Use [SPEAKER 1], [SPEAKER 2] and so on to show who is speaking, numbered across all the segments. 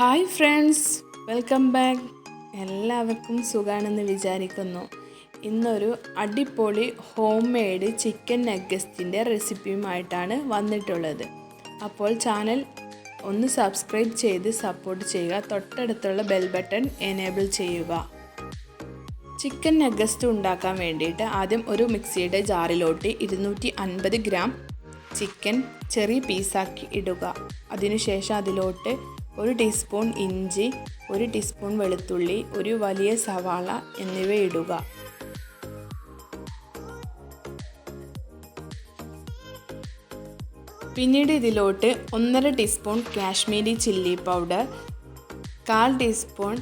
[SPEAKER 1] Hi friends, welcome back. എല്ലാവർക്കും സുഖാണെന്ന് വിചാരിക്കുന്നു. ഇന്നൊരു അടിപൊളി ഹോം മെയ്ഡ് ചിക്കൻ നഗ്ഗസ്റ്റിൻ്റെ റെസിപ്പിയുമായിട്ടാണ് വന്നിട്ടുള്ളത്. അപ്പോൾ ചാനൽ ഒന്ന് സബ്സ്ക്രൈബ് ചെയ്ത് സപ്പോർട്ട് ചെയ്യുക. തൊട്ടടുത്തുള്ള ബെൽ ബട്ടൺ എനേബിൾ ചെയ്യുക. ചിക്കൻ നഗ്ഗസ്റ്റ് ഉണ്ടാക്കാൻ വേണ്ടിയിട്ട് ആദ്യം ഒരു മിക്സിയുടെ ജാറിലോട്ട് 250 ഗ്രാം ചിക്കൻ ചെറിയ പീസാക്കി ഇടുക. അതിനുശേഷം അതിലോട്ട് 1 ടീസ്പൂൺ ഇഞ്ചി, 1 ടീസ്പൂൺ വെളുത്തുള്ളി, ഒരു വലിയ സവാള എന്നിവ ഇടുക. പിന്നീട് ഇതിലോട്ട് 1.5 teaspoon Kashmiri chilli powder, 1/4 teaspoon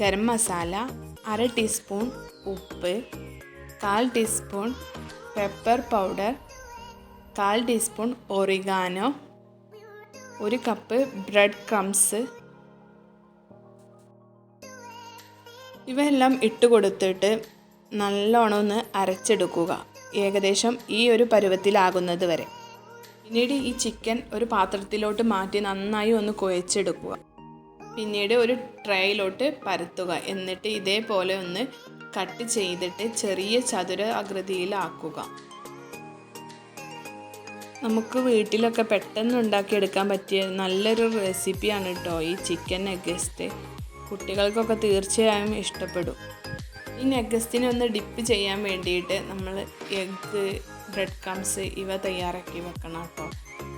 [SPEAKER 1] garam masala, 1/2 teaspoon ഉപ്പ്, 1/4 teaspoon pepper powder, 1/4 teaspoon oregano, 1 cup bread crumbs ഇവയെല്ലാം ഇട്ട് കൊടുത്തിട്ട് നല്ലോണം ഒന്ന് അരച്ചെടുക്കുക, ഏകദേശം ഈ ഒരു പരുവത്തിലാകുന്നത് വരെ. പിന്നീട് ഈ ചിക്കൻ ഒരു പാത്രത്തിലോട്ട് മാറ്റി നന്നായി ഒന്ന് കുഴച്ചെടുക്കുക. പിന്നീട് ഒരു ട്രേയിലോട്ട് പരത്തുക. എന്നിട്ട് ഇതേപോലെ ഒന്ന് കട്ട് ചെയ്തിട്ട് ചെറിയ ചതുരാകൃതിയിലാക്കുക. നമുക്ക് വീട്ടിലൊക്കെ പെട്ടെന്ന് ഉണ്ടാക്കിയെടുക്കാൻ പറ്റിയ നല്ലൊരു റെസിപ്പിയാണ് കേട്ടോ ഈ ചിക്കൻ നഗ്ഗസ്റ്റ്. കുട്ടികൾക്കൊക്കെ തീർച്ചയായും ഇഷ്ടപ്പെടും. ഈ നഗ്ഗസ്റ്റിനെ ഒന്ന് ഡിപ്പ് ചെയ്യാൻ വേണ്ടിയിട്ട് നമ്മൾ എഗ്ഗ്, ബ്രെഡ് ക്രംസ് ഇവ തയ്യാറാക്കി വെക്കണം കേട്ടോ.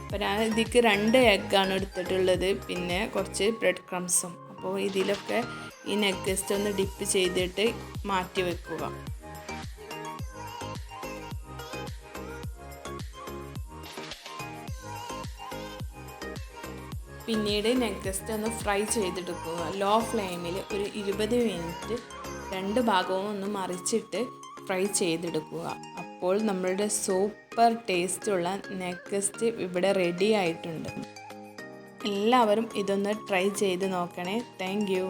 [SPEAKER 1] അപ്പോൾ ഞാൻ ഇതിക്ക് 2 എഗ്ഗാണ് എടുത്തിട്ടുള്ളത്, പിന്നെ കുറച്ച് ബ്രെഡ് ക്രംസും. അപ്പോൾ ഇതിലൊക്കെ ഈ നഗ്ഗസ്റ്റ് ഒന്ന് ഡിപ്പ് ചെയ്തിട്ട് മാറ്റി വെക്കുക. പിന്നീട് നഗ്ഗസ്റ്റ് ഒന്ന് ഫ്രൈ ചെയ്തെടുക്കുക. ലോ ഫ്ലെയിമിൽ ഒരു 20 മിനിറ്റ് 2 ഭാഗവും ഒന്ന് മറിച്ചിട്ട് ഫ്രൈ ചെയ്തെടുക്കുക. അപ്പോൾ നമ്മളുടെ സൂപ്പർ ടേസ്റ്റുള്ള നഗ്ഗസ്റ്റ് ഇവിടെ റെഡി ആയിട്ടുണ്ട്. എല്ലാവരും ഇതൊന്ന് ട്രൈ ചെയ്ത് നോക്കണേ. Thank you.